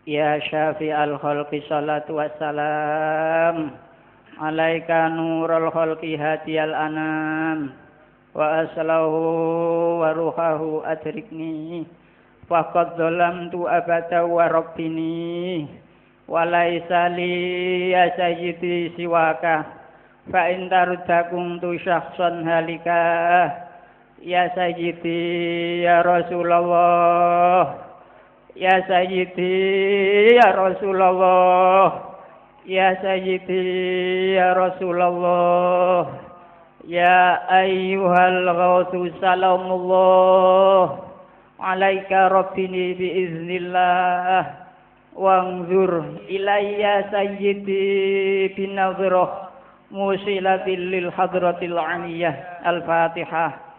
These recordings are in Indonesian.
Ya syafi'al khalqi salatu wassalam alaika nurul khalqi hadiyal anam wa aslahu wa ruhahu adrikni faqad zalamtu abada wa rabbini wa laisa li ya sayyidi siwaka fa in tardakum tu syakhsan halika ya sayyidi ya Rasulullah ya sayyidi ya Rasulullah ya sayyidi ya Rasulullah ya ayyuhal ghawthu salamullah alaika rabbini biiznillah wanzur ilayya sayyidi binadhrah musilatil lil hadratil aliyah. Al-Fatihah.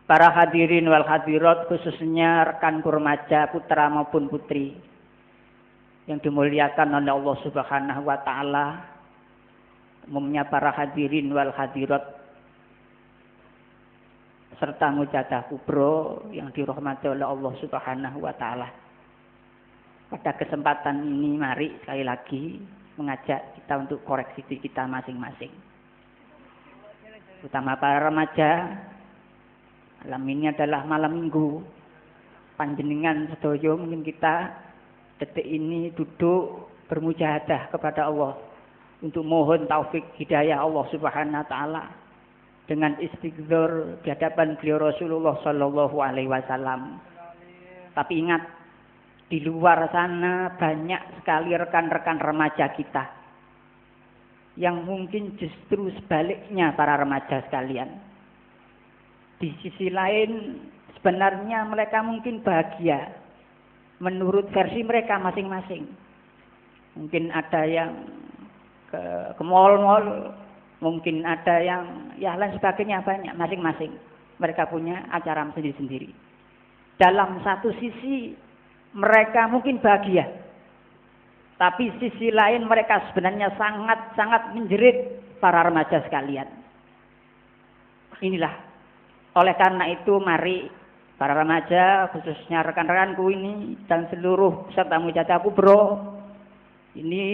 Para hadirin wal hadirat, khususnya rekan remaja putra maupun putri yang dimuliakan oleh Allah Subhanahu wa taala, umumnya para hadirin wal hadirat serta mujadah kubro yang dirahmati oleh Allah Subhanahu wa taala. Pada kesempatan ini mari sekali lagi mengajak kita untuk koreksi diri kita masing-masing. Terutama para remaja. Malam ini adalah malam minggu. Panjenengan sedoyo mungkin kita detik ini duduk bermujahadah kepada Allah untuk mohon taufik hidayah Allah Subhanahu wa taala dengan istighfar di hadapan beliau Rasulullah sallallahu alaihi wasallam. Tapi ingat, di luar sana banyak sekali rekan-rekan remaja kita yang mungkin justru sebaliknya para remaja sekalian. Di sisi lain sebenarnya mereka mungkin bahagia menurut versi mereka masing-masing. Mungkin ada yang ke mall-mall, mungkin ada yang ya lain sebagainya, banyak masing-masing. Mereka punya acara sendiri-sendiri. Dalam satu sisi mereka mungkin bahagia. Tapi sisi lain mereka sebenarnya sangat-sangat menjerit para remaja sekalian. Inilah. Oleh karena itu mari para remaja, khususnya rekan-rekanku ini dan seluruh peserta mujadah kubro, ini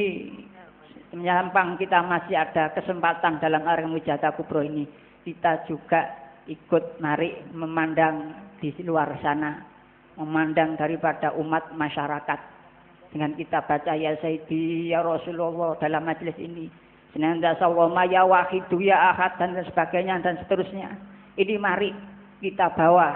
menyampang kita masih ada kesempatan dalam area mujadah kubro ini, kita juga ikut mari memandang di luar sana, memandang daripada umat masyarakat dengan kita baca ya Sayyidi ya Rasulullah dalam majelis ini, senantiasa Allahumma ya wahidu ya ahad dan sebagainya dan seterusnya. Ini mari kita bawa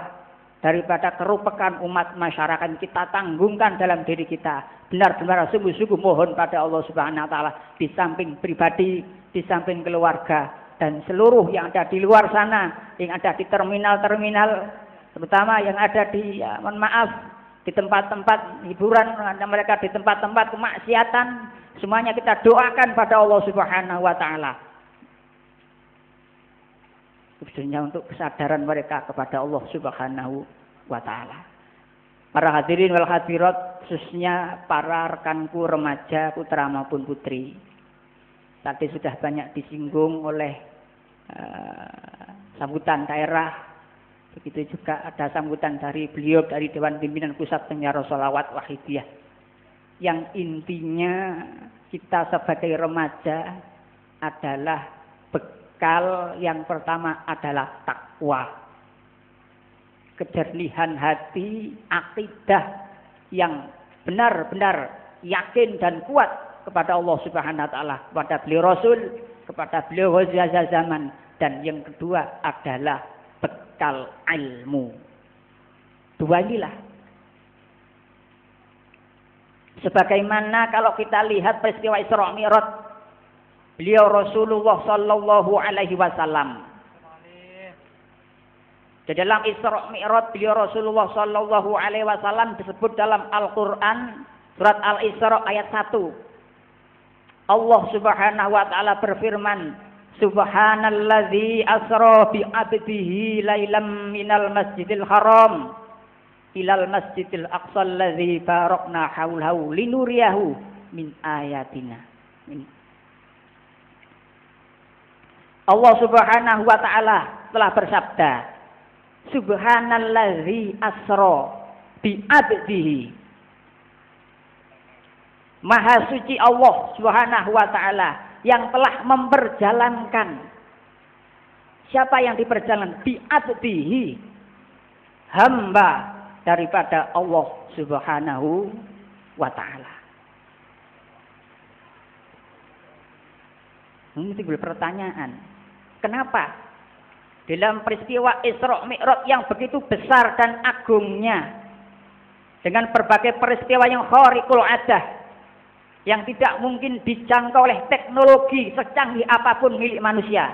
daripada kerupakan umat masyarakat, kita tanggungkan dalam diri kita. Benar-benar sungguh-sungguh mohon pada Allah Subhanahu wa taala di samping pribadi, di samping keluarga dan seluruh yang ada di luar sana, yang ada di terminal-terminal, terutama yang ada di mohon maaf di tempat-tempat hiburan, mereka di tempat-tempat kemaksiatan, semuanya kita doakan pada Allah Subhanahu wa taala. Khususnya untuk kesadaran mereka kepada Allah Subhanahu wa taala. Para hadirin wal hadirat, khususnya para rekanku remaja putra maupun putri. Tadi sudah banyak disinggung oleh sambutan daerah. Begitu juga ada sambutan dari beliau dari Dewan Pimpinan Pusat Penyiaran Sholawat Wahidiyah. Yang intinya kita sebagai remaja adalah bekal yang pertama adalah takwa, kejernihan hati, akidah yang benar-benar yakin dan kuat kepada Allah Subhanahu wa taala, kepada beliau Rasul, kepada beliau Ghazi zaman, dan yang kedua adalah bekal ilmu. Dua inilah. Sebagaimana kalau kita lihat peristiwa Isra Mi'raj beliau Rasulullah sallallahu alaihi wasallam. Di dalam Isra Mi'raj beliau Rasulullah sallallahu alaihi wasallam disebut dalam Al-Qur'an surat Al-Isra ayat 1. Allah Subhanahu wa taala berfirman, Subhanalladzi asra bi 'abdihi lailam minal masjidil haram ilal masjidil aqsa alladzi barakna haulahu linuriyahu min ayatina. Allah Subhanahu wa taala telah bersabda, Subhanallazi asra bi abdihi. Maha suci Allah Subhanahu wa taala yang telah memperjalankan. Siapa yang diperjalankan? Bi abdihi, hamba daripada Allah Subhanahu wa taala. Ini timbul pertanyaan. Kenapa dalam peristiwa Isra Mi'raj yang begitu besar dan agungnya, dengan berbagai peristiwa yang khariqul adah, yang tidak mungkin dijangkau oleh teknologi secanggih apapun milik manusia,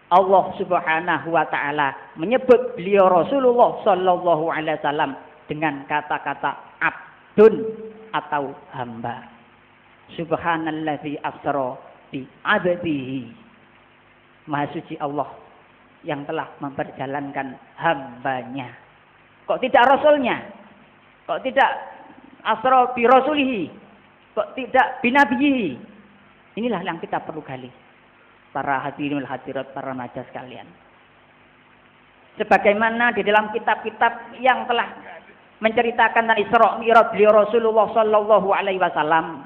Allah Subhanahu wa taala menyebut beliau Rasulullah sallallahu alaihi wasallam dengan kata-kata abdun atau hamba. Subhanallazi asra bi abdihi. Maha suci Allah yang telah memperjalankan hambanya. Kok tidak rasulnya? Kok tidak asra bi rasulihi? Kok tidak binabihi? Inilah yang kita perlu gali. Para hadirin hadirat, para remaja sekalian. Sebagaimana di dalam kitab-kitab yang telah menceritakan tentang Isra Mi'raj beliau Rasulullah sallallahu alaihi wasallam.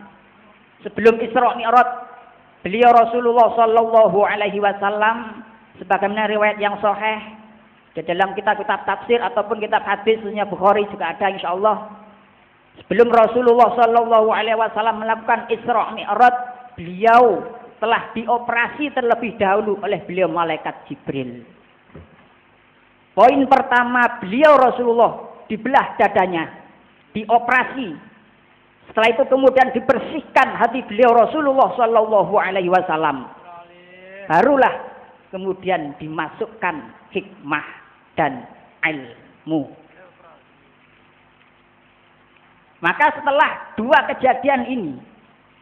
Sebelum Isra Mi'raj beliau Rasulullah sallallahu alaihi wasallam, sebagaimana riwayat yang sahih di dalam kitab-kitab tafsir ataupun kitab hadis khususnya Bukhari juga ada insyaallah. Sebelum Rasulullah sallallahu alaihi wasallam melakukan Isra Mi'raj, beliau telah dioperasi terlebih dahulu oleh beliau malaikat Jibril. Poin pertama, beliau Rasulullah dibelah dadanya, dioperasi. Setelah itu kemudian dibersihkan hati beliau Rasulullah sallallahu alaihi wasallam. Barulah kemudian dimasukkan hikmah dan ilmu. Maka setelah dua kejadian ini,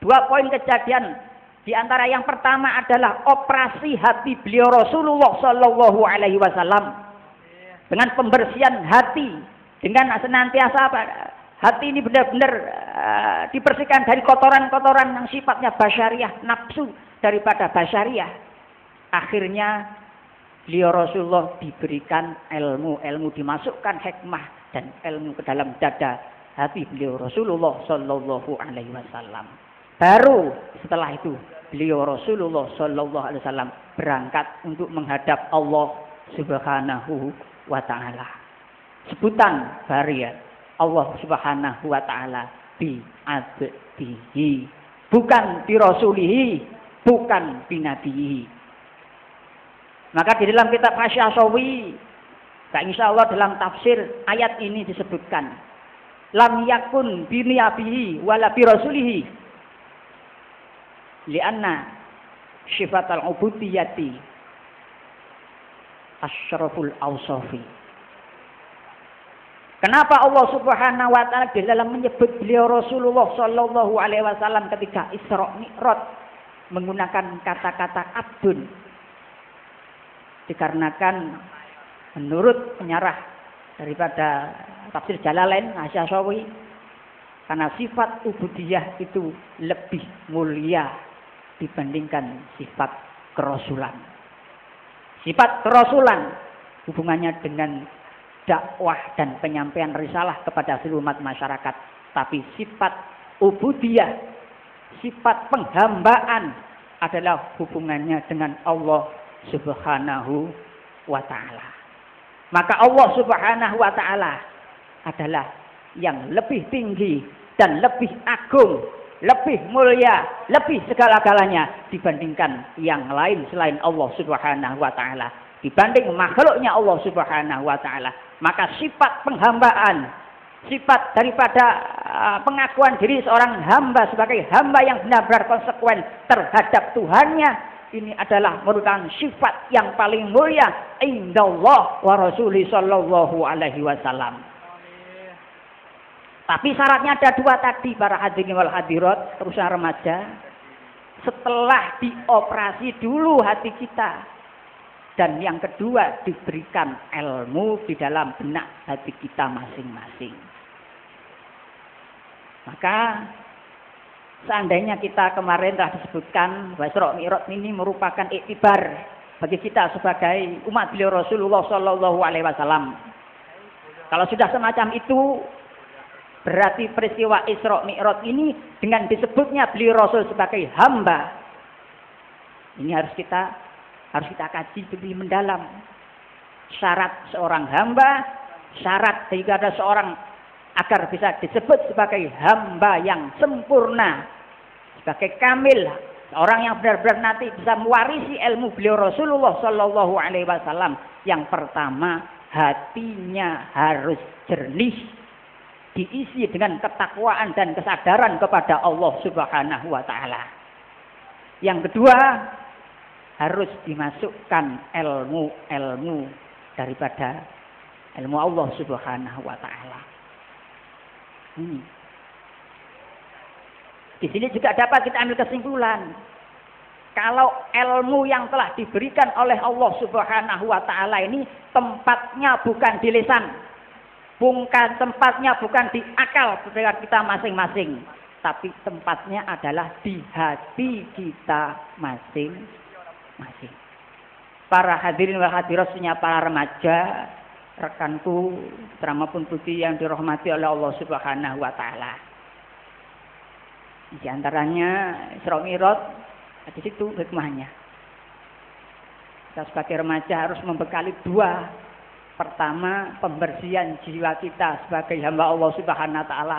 dua poin kejadian, di antara yang pertama adalah operasi hati beliau Rasulullah sallallahu alaihi wasallam dengan pembersihan hati, dengan senantiasa hati ini benar-benar dibersihkan dari kotoran-kotoran yang sifatnya basyariah, nafsu daripada basyariah. Akhirnya beliau Rasulullah diberikan ilmu dimasukkan hikmah dan ilmu ke dalam dada hati beliau Rasulullah sallallahu alaihi wasallam. Baru setelah itu beliau Rasulullah sallallahu alaihi wasallam berangkat untuk menghadap Allah Subhanahu wa taala. Sebutan varian Allah Subhanahu wa taala bi abdihi, bukan bi rasulihi, bukan bi nabihi. Maka di dalam kitab Asy-Syasawi, insyaallah dalam tafsir ayat ini disebutkan lam yakun bi nabihi wala bi rasulihi lianna sifatal ubudiyyati asyraful awsafi. Kenapa Allah Subhanahu wa taala di dalam menyebut beliau Rasulullah sallallahu alaihi wasallam ketika Isra Mi'raj menggunakan kata-kata abdun? Dikarenakan menurut penyarah daripada tafsir Jalalain Asy-Syasawi, karena sifat ubudiyah itu lebih mulia dibandingkan sifat kerasulan. Sifat kerasulan hubungannya dengan dakwah dan penyampaian risalah kepada seluruh umat masyarakat, tapi sifat ubudiyah, sifat penghambaan adalah hubungannya dengan Allah Subhanahu wa taala. Maka Allah Subhanahu wa taala adalah yang lebih tinggi dan lebih agung, lebih mulia, lebih segala-galanya dibandingkan yang lain selain Allah Subhanahu wa taala, dibanding makhluknya Allah Subhanahu wa taala. Maka sifat penghambaan, sifat daripada pengakuan diri seorang hamba sebagai hamba yang benar-benar konsekuen terhadap Tuhannya, ini adalah merupakan sifat yang paling mulia indallah wa rasuli sallallahu alaihi wasallam. Tapi syaratnya ada dua tadi, para hadirin wal hadirat, terusan remaja. Setelah dioperasi dulu hati kita. Dan yang kedua, diberikan ilmu di dalam benak hati kita masing-masing. Maka Seandainya kita kemarin telah disebutkan bahwa Isra Mi'raj ini merupakan iktibar bagi kita sebagai umat beliau Rasulullah Shallallahu Alaihi Wasallam. Kalau sudah semacam itu, berarti peristiwa Isra Mi'raj ini dengan disebutnya beliau Rasul sebagai hamba, ini harus kita kaji lebih mendalam. Syarat seorang hamba, syarat jika ada seorang agar bisa disebut sebagai hamba yang sempurna, sebagai kamil, orang yang benar-benar nanti bisa mewarisi ilmu beliau Rasulullah Shallallahu Alaihi Wasallam. Yang pertama, hatinya harus jernih, diisi dengan ketakwaan dan kesadaran kepada Allah Subhanahu wa Ta'ala. Yang kedua, harus dimasukkan ilmu daripada ilmu Allah Subhanahu wa Ta'ala. Di sini juga dapat kita ambil kesimpulan. Kalau ilmu yang telah diberikan oleh Allah Subhanahu wa Ta'ala ini tempatnya bukan di lisan, bukan tempatnya bukan di akal kita masing-masing, tapi tempatnya adalah di hati kita masing-masing. Para hadirin wal hadirat, para remaja, rekanku, terama pun putih yang dirahmati oleh Allah Subhanahu wa Ta'ala. Di antaranya Isra Mi'raj, di situ hikmahnya. Kita sebagai remaja harus membekali dua. Pertama, pembersihan jiwa kita sebagai hamba Allah Subhanahu wa Ta'ala,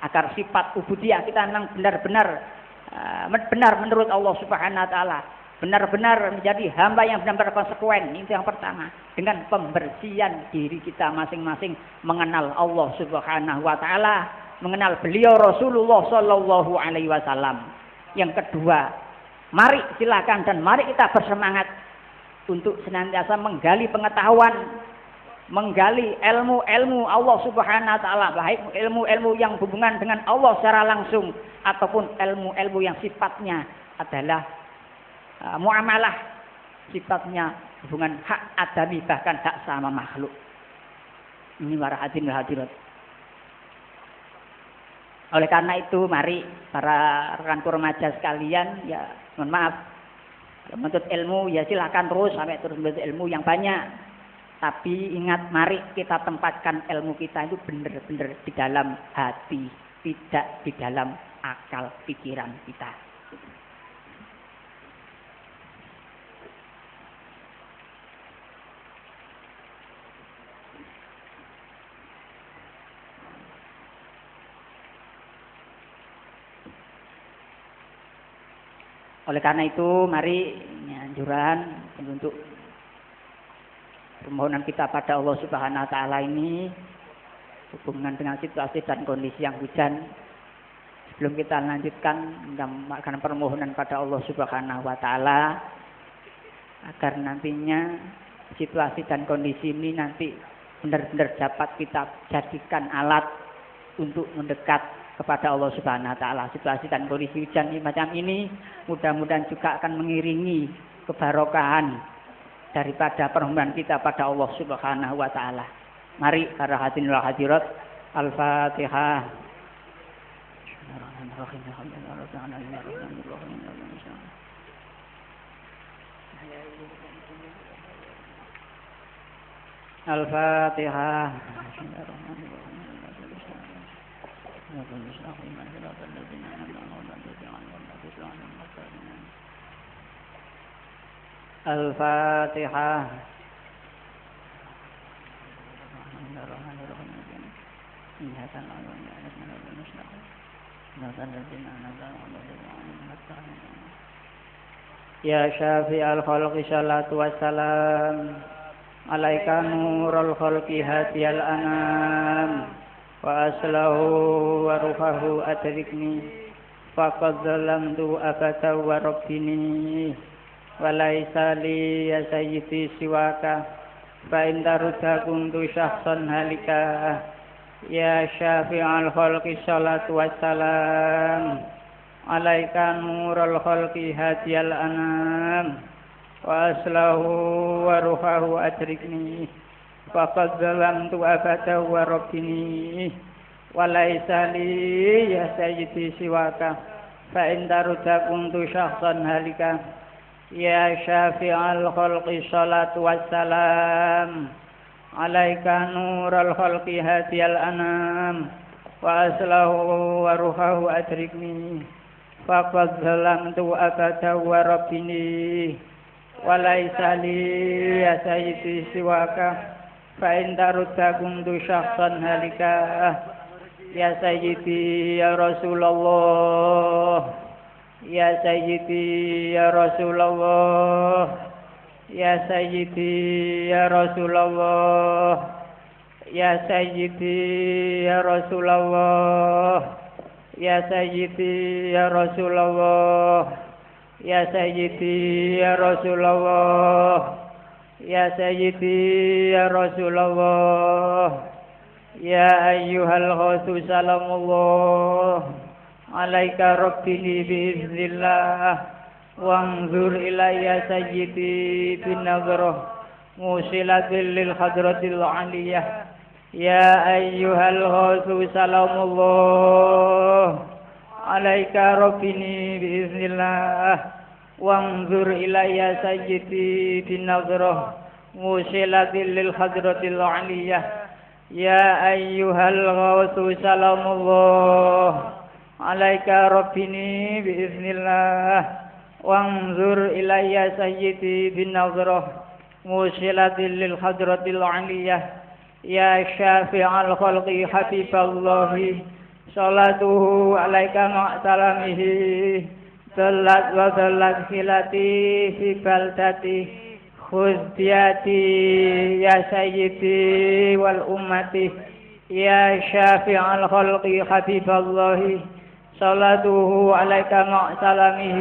agar sifat ubudiyah kita memang benar menurut Allah Subhanahu wa Ta'ala, benar-benar menjadi hamba yang benar-benar konsekuen. Itu yang pertama, dengan pembersihan diri kita masing-masing, mengenal Allah Subhanahu wa Ta'ala, mengenal beliau Rasulullah Shallallahu Alaihi Wasallam. Yang kedua, mari silakan dan mari kita bersemangat untuk senantiasa menggali pengetahuan, menggali ilmu-ilmu Allah Subhanahu wa Ta'ala, baik ilmu-ilmu yang hubungan dengan Allah secara langsung ataupun ilmu-ilmu yang sifatnya adalah muamalah, sifatnya hubungan hak adami, bahkan hak sama makhluk. Ini para hadirin dan hadirat. Oleh karena itu, mari para rekanku remaja sekalian, ya mohon maaf, menuntut ilmu ya silakan terus sampai terus menuntut ilmu yang banyak. Tapi ingat, mari kita tempatkan ilmu kita itu benar-benar di dalam hati, tidak di dalam akal pikiran kita. Oleh karena itu, mari anjuran untuk permohonan kita pada Allah Subhanahu wa Ta'ala ini hubungan dengan situasi dan kondisi yang hujan. Sebelum kita lanjutkan, karena permohonan pada Allah Subhanahu wa Ta'ala agar nantinya situasi dan kondisi ini nanti benar-benar dapat kita jadikan alat untuk mendekat kepada Allah Subhanahu wa Ta'ala. Situasi dan kondisi hujan macam ini mudah-mudahan juga akan mengiringi kebarokahan daripada permohonan kita pada Allah Subhanahu wa Ta'ala. Mari para hadirin wal hadirat, Al-Fatihah. Al-Fatihah. Al-Fatihah. Ya Syafi'al khalqi salatu wassalam alaika nurul khalqi hadiyal anam wa aslahu wa ruhahu adrikni faqad zalamtu abata wa rabbini wa laisa li ya sayyidi siwaka fa in tarudda kuntu syakhsan halika. Ya Syafi'al khalqi salatu wassalam alaika nurul khalqi hadiyal anam wa aslahu wa ruhahu adrikni faqad zalamtu abada wa rabbini wa laisa li ya sayyidi siwaka فإن ترد كنت شخصا هالكا يا شافع الخلق الصلاة والسلام عليك نور الخلق هادي الأنام وأسله وروحه أدركني فقد ظلمت أبدا وربني وليس لي يا سيدي سواك فإن ترد كنت شخصا هالكا يا سيدي يا رسول الله يا سيدي يا رسول الله يا سيدي يا رسول الله يا سيدي يا رسول الله يا سيدي يا رسول الله يا سيدي يا رسول الله يا سيدي يا رسول الله يا أيها الغوث سلام الله عليك ربني بإذن الله وانظر إلي سيدي بالنظرة موصلة للحضرة العلية يا أيها الغوث سلام الله عليك ربني بإذن الله وانظر إلي سيدي بالنظرة موصلة للحضرة العلية يا أيها الغوث سلام الله عليك ربني بإذن الله وانظر إلي سيدي بالنظرة موصلة للحضرة العلية يا شافع الخلق حبيب الله صلاته عليك مع سلامه ظلت وظلت خلتي في بلدتي خذ بيدي يا سيدي والأمة يا شافع الخلق حبيب الله صلاته عليك مع سلامه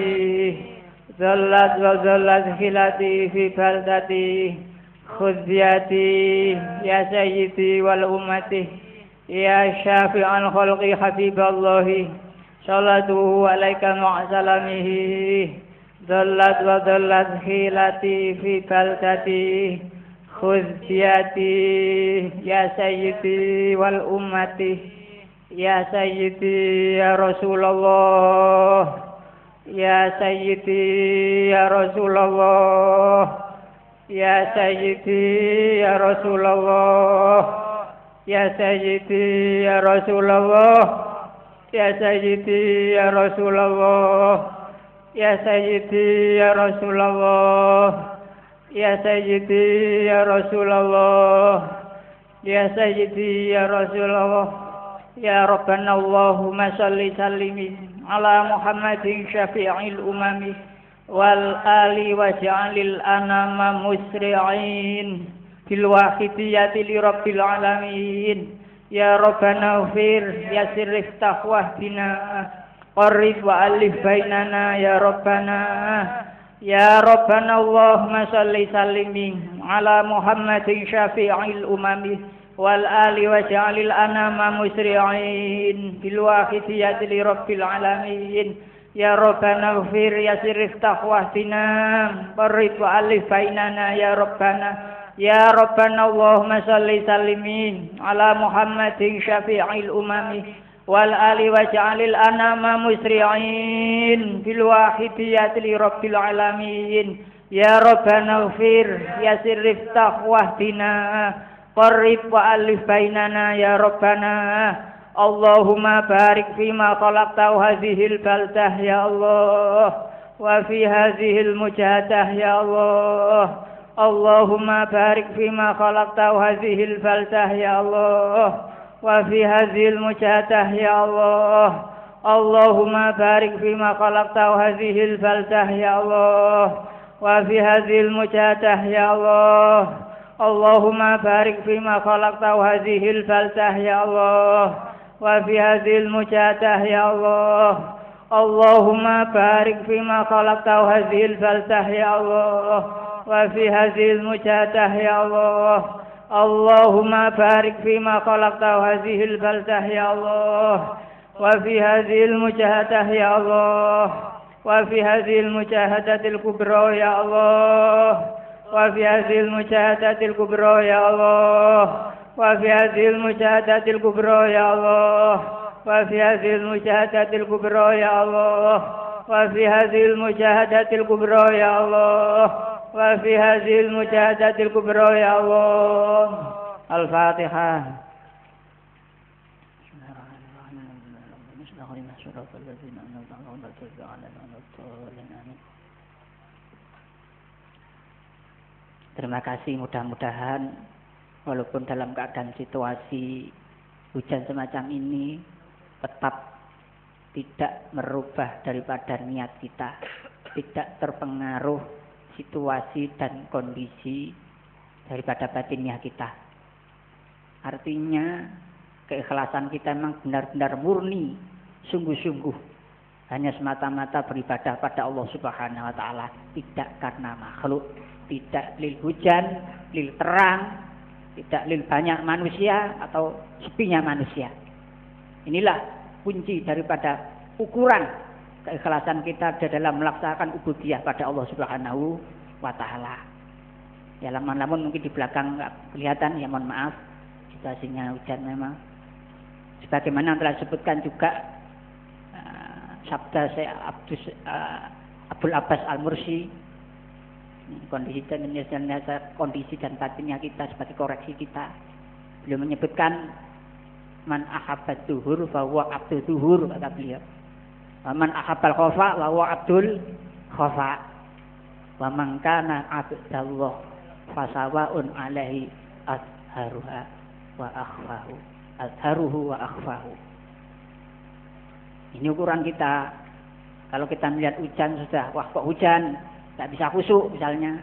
ظلت وظلت خلتي في بلدتي خذ بيدي يا سيدي والأمة يا شافع الخلق حبيب الله صلاته عليك مع سلامه ظلت وظلت خيلتي في بلدتي خذ بيدي يا سيدي والأمة يا سيدي يا رسول الله يا سيدي يا رسول الله يا سيدي يا رسول الله يا سيدي يا رسول الله يا سيدي يا رسول الله يا سيدي يا رسول الله يا سيدي يا رسول الله يا سيدي يا رسول الله يا ربنا اللهم صل وسلم على محمد شفيع الأمم والآل واجعل الأنام مسرعين في الواحدية لرب العالمين يا ربنا اغفر يسر افتح واهدنا قرب وألف بيننا يا ربنا يا ربنا اللهم صل وسلم على محمد شفيع الأمم والآل واجعل الأنام مسرعين في الواحدية لرب العالمين يا ربنا اغفر يسر افتح واهدنا قرب وألف بيننا يا ربنا يا ربنا اللهم صل وسلم على محمد شفيع الأمم والآل واجعل الأنام مسرعين في الواحدية لرب العالمين يا ربنا اغفر يسر افتح واهدنا قرب وألف بيننا يا ربنا اللهم بارك فيما خلقت هذه البلدة يا الله وفي هذه المجاهدة يا الله اللهم بارك فيما خلقت هذه البلدة يا الله وفي هذه المجاهدة يا الله اللهم بارك فيما خلقت هذه البلدة يا الله وفي هذه المجاهدة يا الله اللهم بارك فيما خلقت هذه البلدة يا الله وفي هذه المجاهدة يا الله اللهم بارك فيما خلقت هذه البلدة يا الله وفي هذه المجاهدة يا الله اللهم بارك فيما خلقت هذه البلدة يا الله وفي هذه المجاهدة يا الله وفي هذه المجاهدة الكبرى يا الله وفي هذه المجاهدة الكبرى يا الله وفي هذه المجاهدة الكبرى يا الله وفي هذه المجاهدة الكبرى يا الله وفي هذه المجاهدة الكبرى يا الله وفي هذه المجاهدة الكبرى يا الله. الفاتحة. Terima kasih, mudah-mudahan walaupun dalam keadaan situasi hujan semacam ini tetap tidak merubah daripada niat kita, tidak terpengaruh situasi dan kondisi daripada batinnya kita. Artinya keikhlasan kita memang benar-benar murni, sungguh-sungguh, hanya semata-mata beribadah pada Allah Subhanahu wa taala, tidak karena makhluk, tidak lil hujan, lil terang, tidak lil banyak manusia atau sepinya manusia. Inilah kunci daripada ukuran keikhlasan kita dalam melaksanakan ubudiyah pada Allah Subhanahu wa taala. Ya, namun mungkin di belakang enggak kelihatan, ya mohon maaf, situasinya hujan memang. Sebagaimana telah disebutkan juga sabda Syekh Abdul Abbas Al-Mursi, kondisi dan batinnya kita sebagai koreksi kita. Beliau menyebutkan man ahabbat duhur fa huwa abdul duhur, kata beliau. Wa man ahabbal khafa wa huwa abdul khafa. Wa man kana abdallah fasawaun alaihi azharuha wa akhfahu. Azharuhu wa akhfahu. Ini ukuran kita. Kalau kita melihat hujan sudah, wah kok hujan, tak bisa khusyuk misalnya.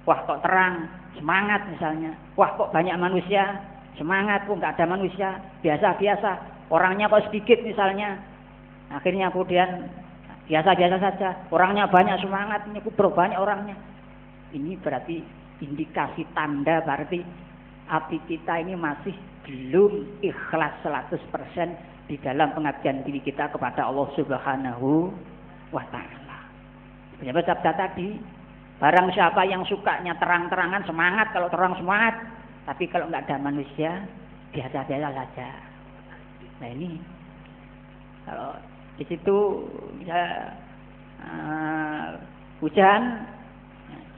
Wah kok terang, semangat misalnya. Wah kok banyak manusia, semangat. Kok nggak ada manusia, biasa-biasa. Orangnya kok sedikit misalnya. Akhirnya kemudian biasa-biasa saja. Orangnya banyak, semangat. Ini kubro banyak orangnya. Ini berarti indikasi tanda berarti hati kita ini masih belum ikhlas 100% di dalam pengabdian diri kita kepada Allah Subhanahu wa taala. Penyebab sabda tadi, barang siapa yang sukanya terang-terangan, semangat, kalau terang semangat, tapi kalau nggak ada manusia, biasa-biasa saja. Nah ini, kalau di situ ya, hujan,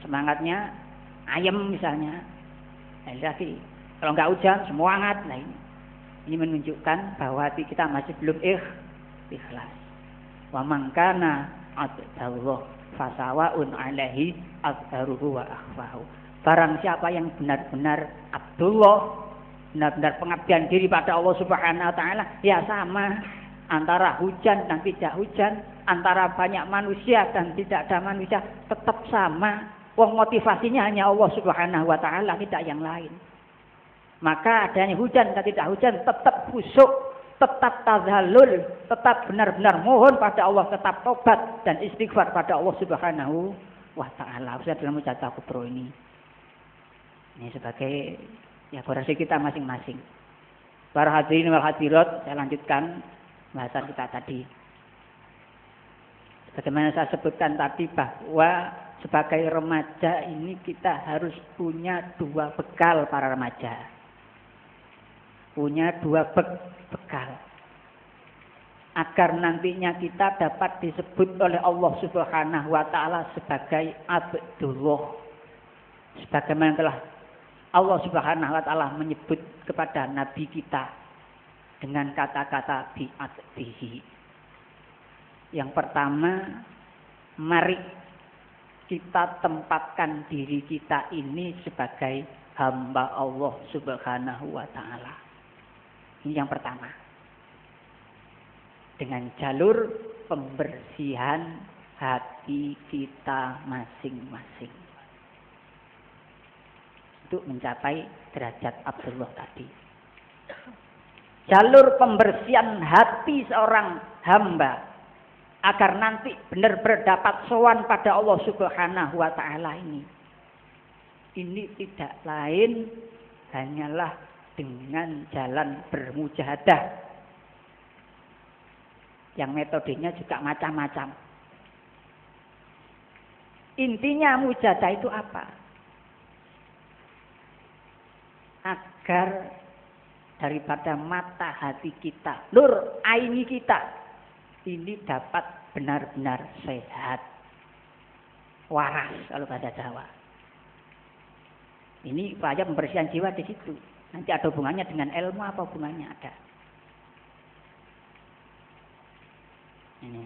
semangatnya ayam misalnya. Nah, lagi kalau nggak hujan, semangat. Nah ini menunjukkan bahwa hati kita masih belum ikhlas. Wa man kana abdallah fasawaun alaihi azharuhu wa akhfahu. Barang siapa yang benar-benar Abdullah, benar-benar pengabdian diri pada Allah Subhanahu wa taala, ya sama antara hujan dan tidak hujan, antara banyak manusia dan tidak ada manusia, tetap sama. Wong motivasinya hanya Allah Subhanahu wa taala, tidak yang lain. Maka adanya hujan dan tidak hujan tetap khusyuk, tetap tazallul, tetap benar-benar mohon pada Allah, tetap tobat dan istighfar pada Allah Subhanahu wa taala. Saya dalam mujahadah kubro ini sebagai ya koreksi kita masing-masing. Para hadirin wal hadirat, saya lanjutkan bahasan kita tadi. Bagaimana saya sebutkan tadi bahwa sebagai remaja ini kita harus punya dua bekal para remaja. Punya dua bekal. Agar nantinya kita dapat disebut oleh Allah Subhanahu wa taala sebagai Abdullah. Sebagaimana telah Allah Subhanahu wa taala menyebut kepada nabi kita dengan kata-kata bi'abdihi. Yang pertama, mari kita tempatkan diri kita ini sebagai hamba Allah Subhanahu wa taala. Ini yang pertama. Dengan jalur pembersihan hati kita masing-masing. Untuk mencapai derajat Abdullah tadi. Jalur pembersihan hati seorang hamba agar nanti benar-benar dapat sowan pada Allah Subhanahu wa taala ini. Ini tidak lain hanyalah dengan jalan bermujahadah. Yang metodenya juga macam-macam. Intinya mujahadah itu apa? Agar daripada mata hati kita, nur aini kita, ini dapat benar-benar sehat, waras kalau bahasa Jawa. Ini upaya pembersihan jiwa di situ. Nanti ada hubungannya dengan ilmu, apa hubungannya ada? Ini.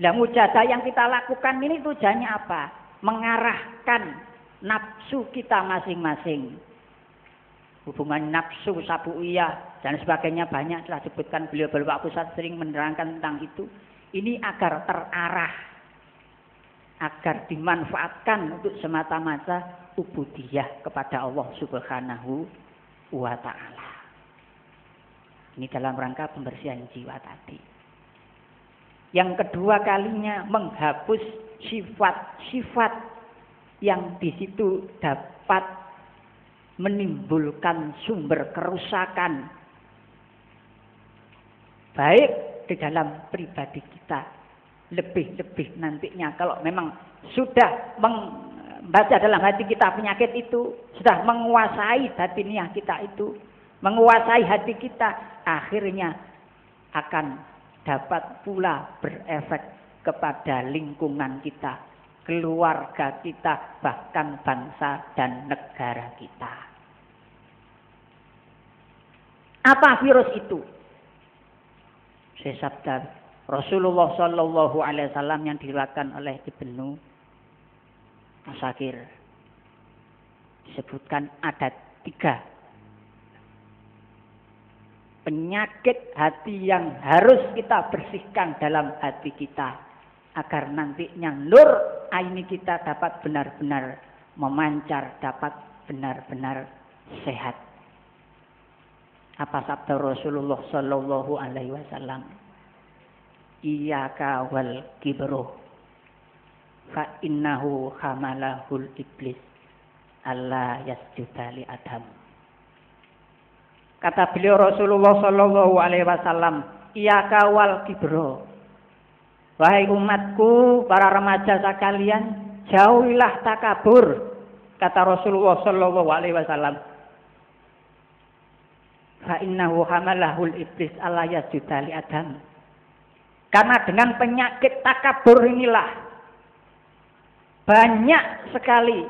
Nah, mujahadah yang kita lakukan ini tujuannya apa? Mengarahkan nafsu kita masing-masing. Hubungan nafsu, sabuiyah, dan sebagainya banyak telah disebutkan beliau-beliau Pak Pusat sering menerangkan tentang itu. Ini agar terarah, agar dimanfaatkan untuk semata-mata ubudiyah kepada Allah Subhanahu wa Ta'ala. Ini dalam rangka pembersihan jiwa tadi. Yang kedua kalinya menghapus sifat-sifat yang di situ dapat menimbulkan sumber kerusakan baik di dalam pribadi kita, lebih-lebih nantinya kalau memang sudah membaca dalam hati kita penyakit itu, sudah menguasai batiniah kita itu, menguasai hati kita, akhirnya akan dapat pula berefek kepada lingkungan kita, keluarga kita, bahkan bangsa dan negara kita. Apa virus itu? Saya sabda Rasulullah Shallallahu Alaihi Wasallam yang diriwayatkan oleh Ibnu Asakir, disebutkan ada 3 penyakit hati yang harus kita bersihkan dalam hati kita, agar nantinya nur aini kita dapat benar-benar memancar, dapat benar-benar sehat. Apa sabda Rasulullah Shallallahu Alaihi Wasallam? Iyyaka wal kibru, fa innahu hamalahul iblis alla yasjuda li Adam. Kata beliau Rasulullah Shallallahu Alaihi Wasallam, iyyaka wal kibru, wahai umatku, para remaja sekalian, jauhilah takabur. Kata Rasulullah Shallallahu Alaihi Wasallam, fa innahu hamalahul iblis alla yasjuda li Adam. Karena dengan penyakit takabur inilah banyak sekali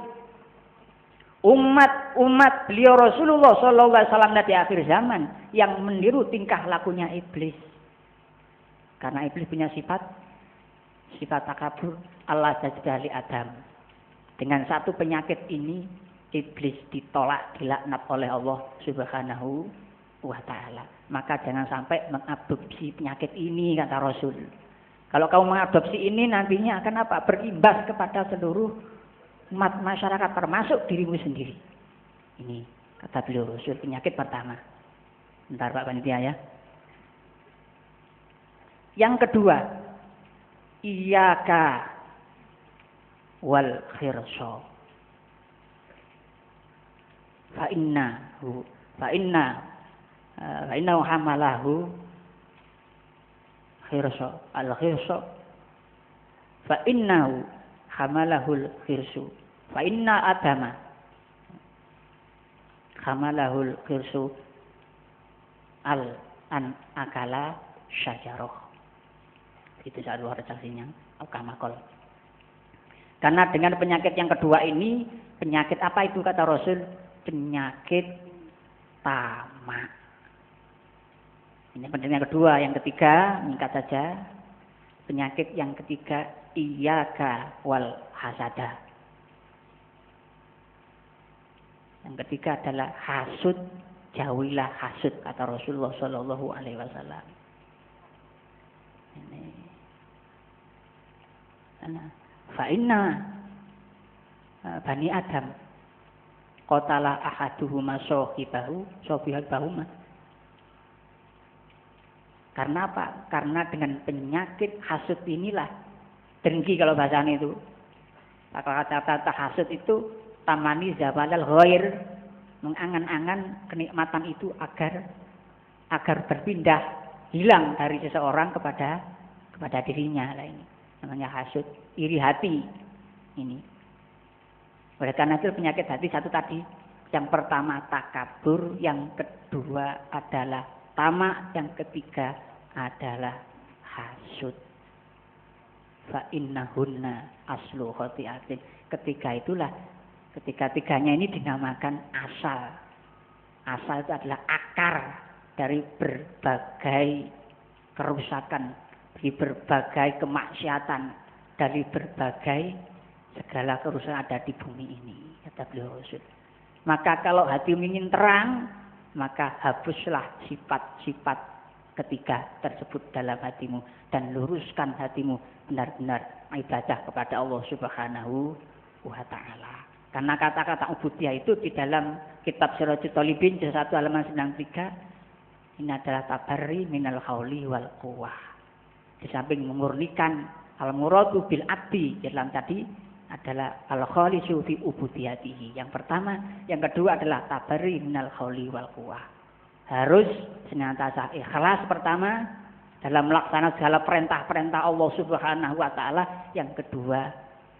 umat beliau Rasulullah Shallallahu Alaihi Wasallam di akhir zaman yang meniru tingkah lakunya iblis. Karena iblis punya sifat takabur, Allah yasjuda li Adam. Dengan satu penyakit ini iblis ditolak, dilaknat oleh Allah Subhanahu wa Ta'ala. Maka jangan sampai mengadopsi penyakit ini, kata Rasul. Kalau kamu mengadopsi ini nantinya akan apa? Berimbas kepada seluruh umat masyarakat, termasuk dirimu sendiri. Ini kata beliau Rasul, penyakit pertama. Bentar Pak Panitia ya. Yang kedua, iyyaka wal khirsa. Fa inna hamalahu khirsa. Al khirsa fa innahu hamalahul khirsu. Fa inna adama hamalahul khirsu an akala syajarah. Itu satu redaksinya Al-Kamakol. Karena dengan penyakit yang kedua ini, penyakit apa itu kata Rasul? Penyakit tamak. Ini penting yang kedua. Yang ketiga, singkat saja. Penyakit yang ketiga, iyyaka wal hasada. Yang ketiga adalah hasud, jauhilah hasud, kata Rasulullah Shallallahu Alaihi Wasallam. Ini. Fa inna bani Adam qatala ahaduhuma sahibahuma. Karena apa? Karena dengan penyakit hasud inilah, dengki kalau bahasanya itu. Kata-kata hasud itu tamani zawalal ghair, mengangan-angan kenikmatan itu agar berpindah, hilang dari seseorang kepada dirinya lah ini. Namanya hasud, iri hati. Ini. Oleh karena itu penyakit hati satu tadi, Yang pertama takabur, yang kedua adalah tamak, yang ketiga adalah hasud. Fa innahunna aslu khotiatin. Ketiga-tiganya ini dinamakan asal. Asal itu adalah akar dari berbagai kerusakan, dari berbagai kemaksiatan, dari berbagai segala kerusakan ada di bumi ini, kata beliau Rasul. Maka kalau hati ingin terang, maka hapuslah sifat-sifat ketiga tersebut dalam hatimu dan luruskan hatimu benar-benar ibadah kepada Allah Subhanahu wa taala. Karena kata-kata ubudiyah itu di dalam kitab Sirajul Talibin juz 1 halaman 93 ini adalah tabarri minal hauli wal quwwah. Di samping memurnikan al-muradu bil abdi dalam tadi adalah al-khalisu fi ubudiyatihi. Yang pertama, yang kedua adalah tabarri minal hauli wal quwwah. Harus senantiasa ikhlas pertama dalam melaksanakan segala perintah-perintah Allah Subhanahu wa taala. Yang kedua,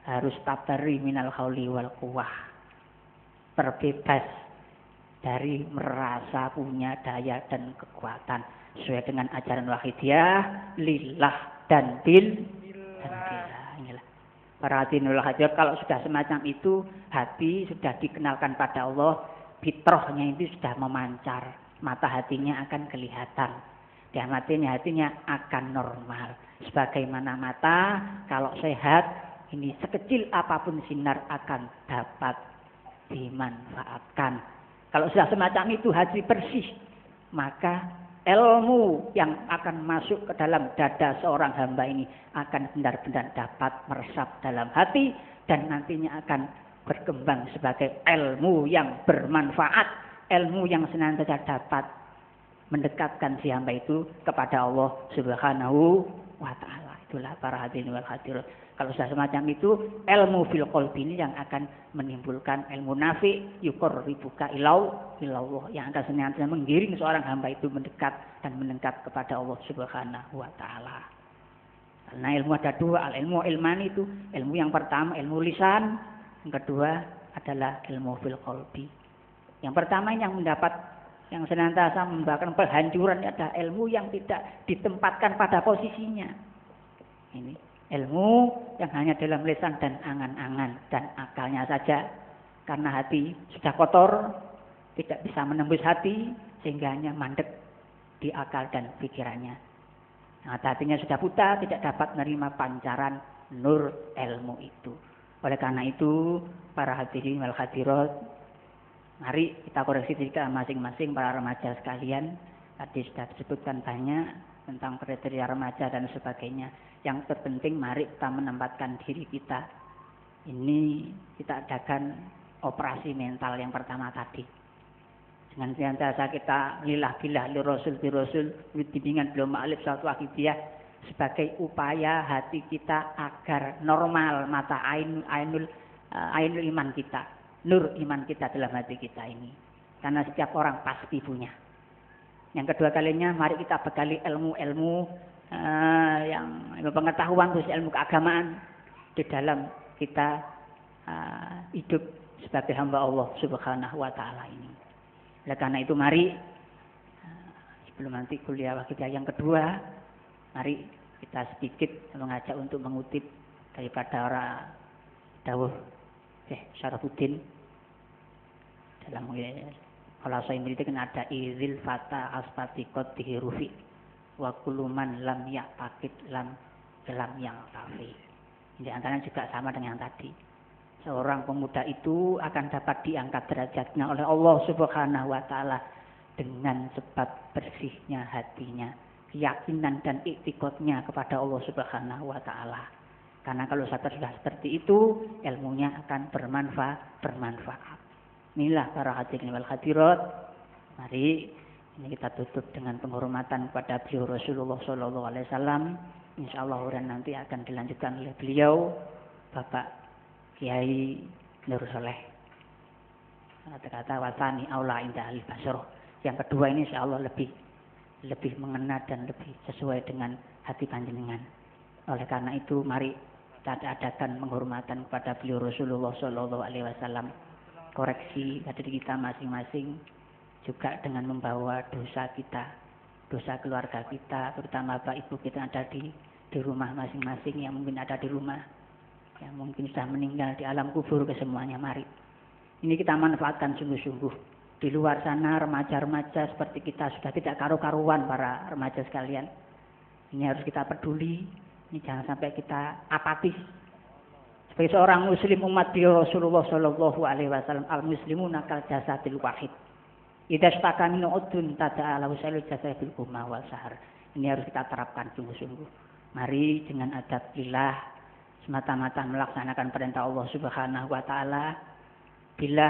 harus tabarri minal hauli wal quwwah. Terbebas dari merasa punya daya dan kekuatan sesuai dengan ajaran wahidiyah, lillah dan bil dan billah. Inilah para hadirin hadirat, kalau sudah semacam itu, hati sudah dikenalkan pada Allah, fitrahnya itu sudah memancar, mata hatinya akan kelihatan, dan hatinya akan normal. Sebagaimana mata kalau sehat, ini sekecil apapun sinar akan dapat dimanfaatkan. Kalau sudah semacam itu hati bersih, maka ilmu yang akan masuk ke dalam dada seorang hamba ini akan benar-benar dapat meresap dalam hati dan nantinya akan berkembang sebagai ilmu yang bermanfaat, ilmu yang senantiasa dapat mendekatkan si hamba itu kepada Allah Subhanahu wa taala. Itulah para hadirin wal hadirat. Kalau sudah semacam itu, ilmu fil qalbi ini yang akan menimbulkan ilmu nafi, yuqarribuka ilallah, yang akan senantiasa menggiring seorang hamba itu mendekat dan mendekat kepada Allah Subhanahu wa taala. Karena ilmu ada dua, al-ilmu ilmani itu, ilmu yang pertama ilmu lisan, yang kedua adalah ilmu fil qalbi. Yang pertama yang mendapat yang senantiasa membawakan penghancuran adalah ilmu yang tidak ditempatkan pada posisinya. Ini ilmu yang hanya dalam lisan dan angan-angan dan akalnya saja. Karena hati sudah kotor, tidak bisa menembus hati, sehingga hanya mandek di akal dan pikirannya. Nah, hatinya sudah buta, tidak dapat menerima pancaran nur ilmu itu. Oleh karena itu, para hadirin wal hadirat, mari kita koreksi diri kita masing-masing para remaja sekalian. Tadi sudah disebutkan banyak tentang kriteria remaja dan sebagainya. Yang terpenting mari kita menempatkan diri kita. Ini kita adakan operasi mental yang pertama tadi. Dengan senantiasa kita lillah billah li rasul bi rasul bimbingan beliau ma'alif suatu akidiyah sebagai upaya hati kita agar normal mata ainul iman kita, nur iman kita dalam hati kita ini. Karena setiap orang pasti punya. Yang kedua kalinya mari kita bekali ilmu-ilmu yang pengetahuan khusus ilmu keagamaan di dalam kita hidup sebagai hamba Allah Subhanahu wa taala ini. Oleh karena itu mari sebelum nanti kuliah kita yang kedua, mari kita sedikit mengajak untuk mengutip daripada orang dawuh Syarafuddin dalam kalau saya ini kan ada izil fata asfatikot dihirufi wa kuluman lam yaktakit lam yang tafi. Ini antaranya juga sama dengan yang tadi. Seorang pemuda itu akan dapat diangkat derajatnya oleh Allah Subhanahu wa taala dengan sebab bersihnya hatinya, keyakinan dan iktikadnya kepada Allah Subhanahu wa taala. Karena kalau sudah seperti itu, ilmunya akan bermanfaat. Inilah para hadirin wal hadirat. Mari ini kita tutup dengan penghormatan kepada beliau Rasulullah sallallahu alaihi wasallam. Insyaallah nanti akan dilanjutkan oleh beliau Bapak Kiai Nur Soleh. Kata-kata watani aula inda ahli basro. Yang kedua ini insyaallah lebih mengena dan lebih sesuai dengan hati panjenengan. Oleh karena itu mari kita adakan penghormatan kepada beliau Rasulullah sallallahu alaihi wasallam koreksi pada diri kita masing-masing, juga dengan membawa dosa kita, dosa keluarga kita, terutama bapak ibu kita ada di rumah masing-masing, yang mungkin ada di rumah, yang mungkin sudah meninggal di alam kubur, kesemuanya. Mari ini kita manfaatkan sungguh-sungguh. Di luar sana remaja-remaja seperti kita sudah tidak karu-karuan, para remaja sekalian. Ini harus kita peduli. Ini jangan sampai kita apatis. Sebagai seorang muslim umat Rasulullah sallallahu alaihi wasallam, al-muslimuna kal jasadil wahid. Idza istaka min udun tada'ala wasalul jasadil umma wal sahar. Ini harus kita terapkan sungguh-sungguh. Mari dengan adab lillah, semata-mata melaksanakan perintah Allah Subhanahu wa taala. Bila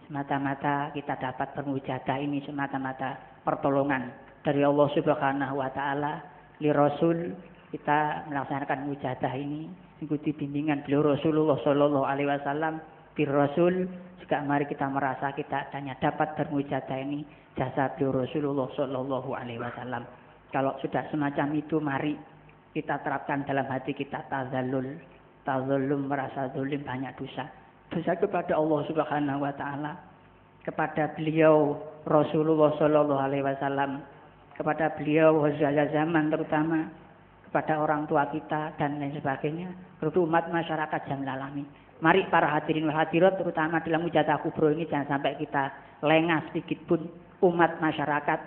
semata-mata kita dapat bermujahadah ini, semata-mata pertolongan dari Allah Subhanahu wa taala, li Rasul, kita melaksanakan mujahadah ini ikuti bimbingan beliau Rasulullah sallallahu alaihi wasallam, bir Rasul, juga mari kita merasa kita hanya dapat bermujahadah ini jasa beliau Rasulullah sallallahu alaihi wasallam. Kalau sudah semacam itu, mari kita terapkan dalam hati kita tazallum, merasa zalim, banyak dosa kepada Allah Subhanahu wa taala, kepada beliau Rasulullah sallallahu alaihi wasallam, kepada beliau wazala zaman, terutama kepada orang tua kita dan lain sebagainya, terutama umat masyarakat jamil alamin. Mari para hadirin wal hadirat, terutama dalam mujahadah kubro ini jangan sampai kita lengah sedikit pun. Umat masyarakat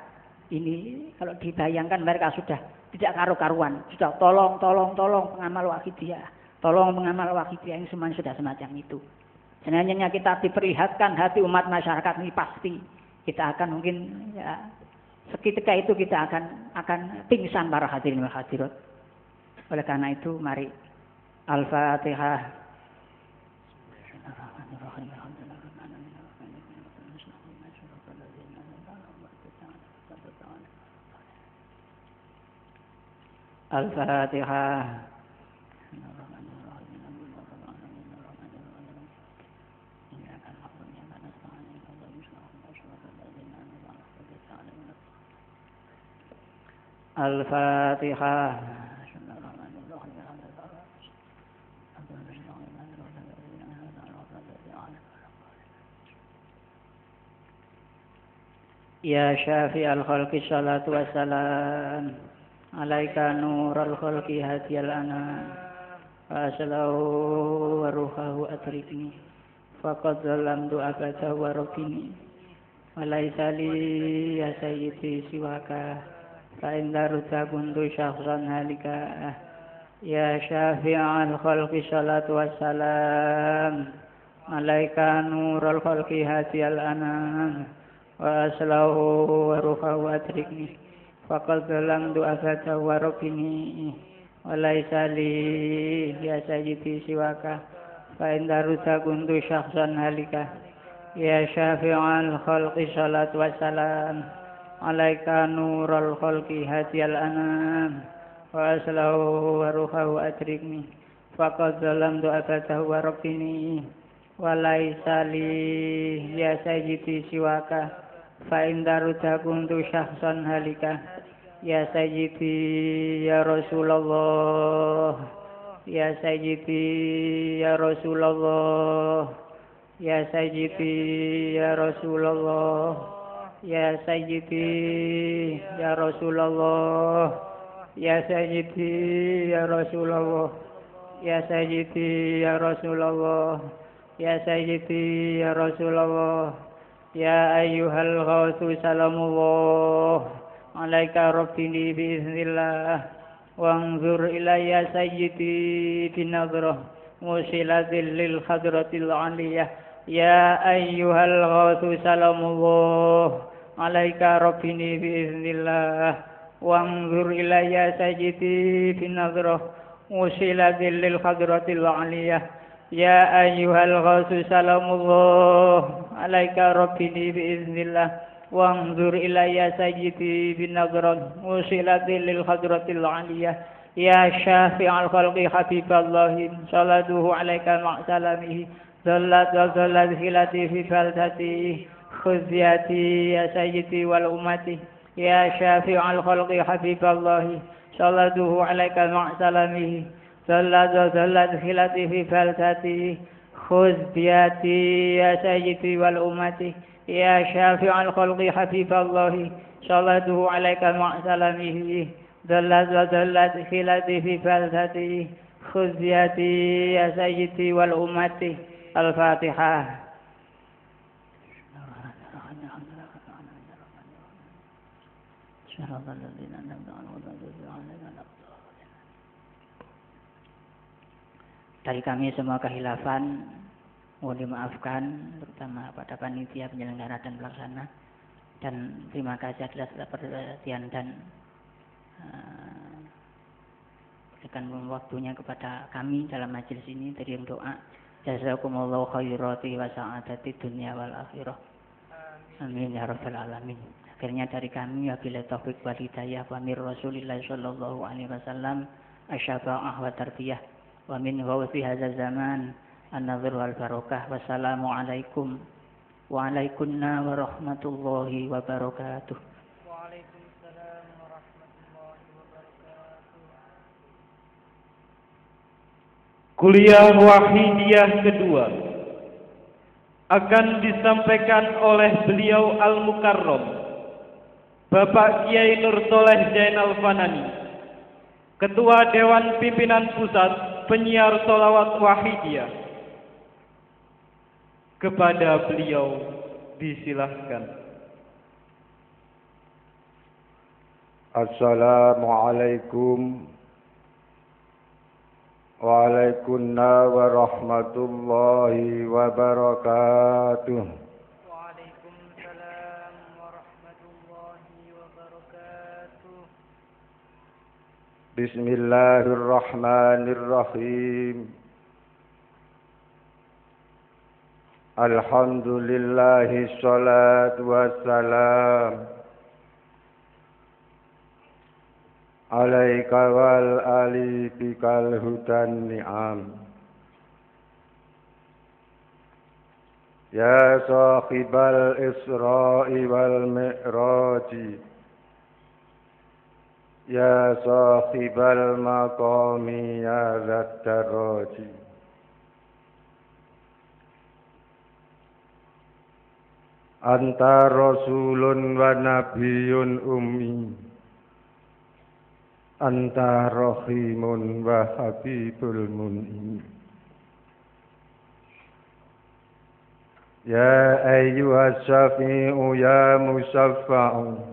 ini kalau dibayangkan mereka sudah tidak karu-karuan, sudah tolong pengamal wakidiyah, tolong pengamal wakidiyah, yang semuanya sudah semacam itu. Sebenarnya kita diperlihatkan hati umat masyarakat ini, pasti kita akan mungkin ya, seketika itu kita akan pingsan para hadirin wal hadirat. Oleh karena itu mari Al-Fatihah. Al-Fatihah. Al-Fatihah. Ya Syafi'al khalqi salatu wassalam, alaika nural khalqi hadiyal anam, faslahu wa ruhahu atrikni, faqad zalamtu abada wa rabbini, walaysa li ya sayyidi siwaka, fa'inda rudha kuntu syakhsan halika. Ya Syafi'al khalqi salatu wassalam, alaika nural khalqi hadiyal anam, wa aslahu wa ruhahu atrikni, faqad zalamtu abada wa rabbini, walaysa li ya sayyidi siwaka, fa'inda rudha kuntu syakhsan halika. Ya Syafi'al khalqi salatu wassalam, alaika nurul khalqi hadiyal anam, wa aslahu wa ruhahu atrikni, faqad zalamtu abada wa rabbini, walaysa li ya sayyidi siwaka, fa'inda rudha kuntu syakhsan halika. Ya sayyidi ya Rasulullah, ya sayyidi ya Rasulullah, ya sayyidi ya Rasulullah, ya sayyidi ya Rasulullah, ya sayyidi ya Rasulullah, ya sayyidi ya Rasulullah, ya sayyidi ya Rasulullah, ya ayyuhal ghawthu salamullah, alaika rabbini biiznillah, wanzur ilayya sayyidi binadrah musilatil lil khadratil aliyah. Ya ayyuhal ghawthu salamullah, alaika rabbini biiznillah, wanzur ilayya sayyidi binadrah musilatil lil khadratil aliyah. Ya ayyuhal ghawthu salamullah, alaika rabbini biiznillah, wanzur ilayya sayyidi binadrah musilatil lil khadratil aliyah. Ya syafi'al khalqi habiballahi, salatuhu alaika ma'salamihi, zallat wa zallat hilati fi faldati, khuzyati ya sayyidi wal ummati. Ya syafi'al khalqi habiballahi, salatuhu alaika ma'salamihi, zallat wa zallat hilati fi faldati, خذ بيدي يا سيدي والأمتي يا شافع الخلق حبيب الله صلاته عليك مع سلامه ذلت وذلت خلتي في فلستي خذ بيدي يا سيدي والأمتي الفاتحة. Dari kami semua kehilafan mohon dimaafkan, terutama pada panitia penyelenggara dan pelaksana, dan terima kasih atas perhatian dan berikan waktunya kepada kami dalam majelis ini. Dari doa jazakumullahu khairati wa sa'adati dunya wal akhirah, amin ya rabbal alamin. Akhirnya dari kami wabillahi taufik wal hidayah wa mir Rasulillah sallallahu alaihi wasallam asyafa'ah wa tarbiyah wa min ghawthi hadzal zaman an-nadhir wal barakah. Wassalamu alaikum wa alaikumussalam warahmatullahi wabarakatuh. Waalaikumsalam warahmatullahi wabarakatuh. Kuliah Wahidiyah kedua akan disampaikan oleh beliau Al-Mukarram Bapak Kiai Nur Soleh Jainal Fanani, Ketua Dewan Pimpinan Pusat Penyiar Sholawat Wahidiyah. Kepada beliau disilahkan. Assalamualaikum Waalaikumsalam warahmatullahi wabarakatuh. Waalaikumsalam warahmatullahi wabarakatuh. Bismillahirrahmanirrahim. Alhamdulillahi sholatu wassalam alaika wal ali bikal hudan ni'am. Ya sahibal isra'i wal mi'raji, ya sahibal maqami ya zat daraji. Anta rasulun wa nabiyyun ummi, anta rahimun wa habibul mun'im. Ya ayyuhas syafi'u ya musaffa'u,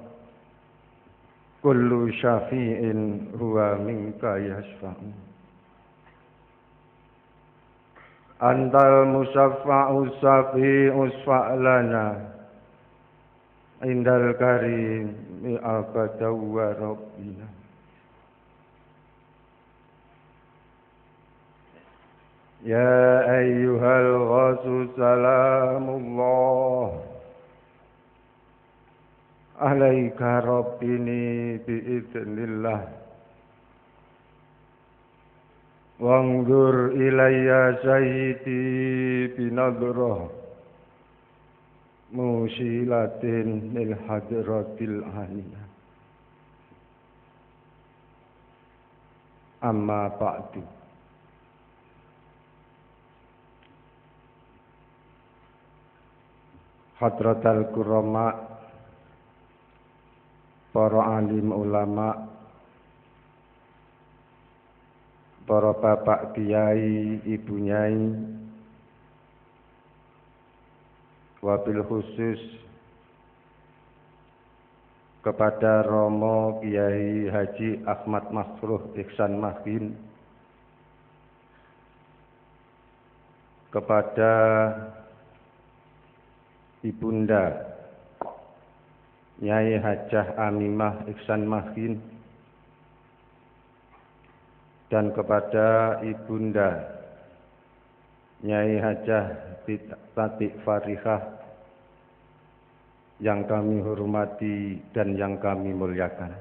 kullu syafi'in huwa minka yashfa'u. Antal musaffa'u syafi'u sfa'lana indal karim mi'abada wa rabbina. Ya ayyuhal ghasu salamullah alaika rabbini bi'idhnillah. Wangdur ilayya sayyidi binadrah musilatin lil hadratil aliyah. Amma ba'du. Hadratal kurama, para alim ulama, para bapak kiai, ibu nyai, wabil khusus kepada Romo Kiai Haji Ahmad Masruh Ihsan Makin, kepada Ibunda Nyai Hajah Amimah Ihsan Makin, dan kepada Ibunda Nyai Hajah Tatik Farihah yang kami hormati dan yang kami muliakan.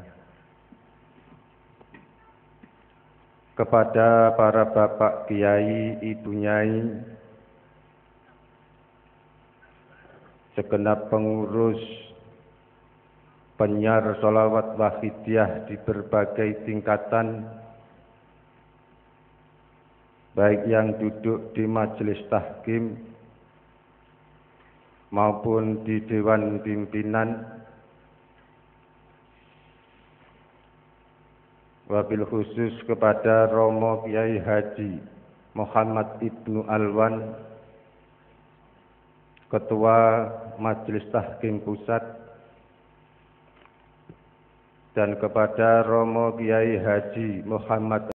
Kepada para bapak kiai, ibu nyai, segenap pengurus penyiar sholawat wahidiyah di berbagai tingkatan, baik yang duduk di majelis tahkim maupun di dewan pimpinan, wabil khusus kepada Romo Kiai Haji Muhammad Ibnu Alwan, Ketua Majelis Tahkim Pusat, dan kepada Romo Kiai Haji Muhammad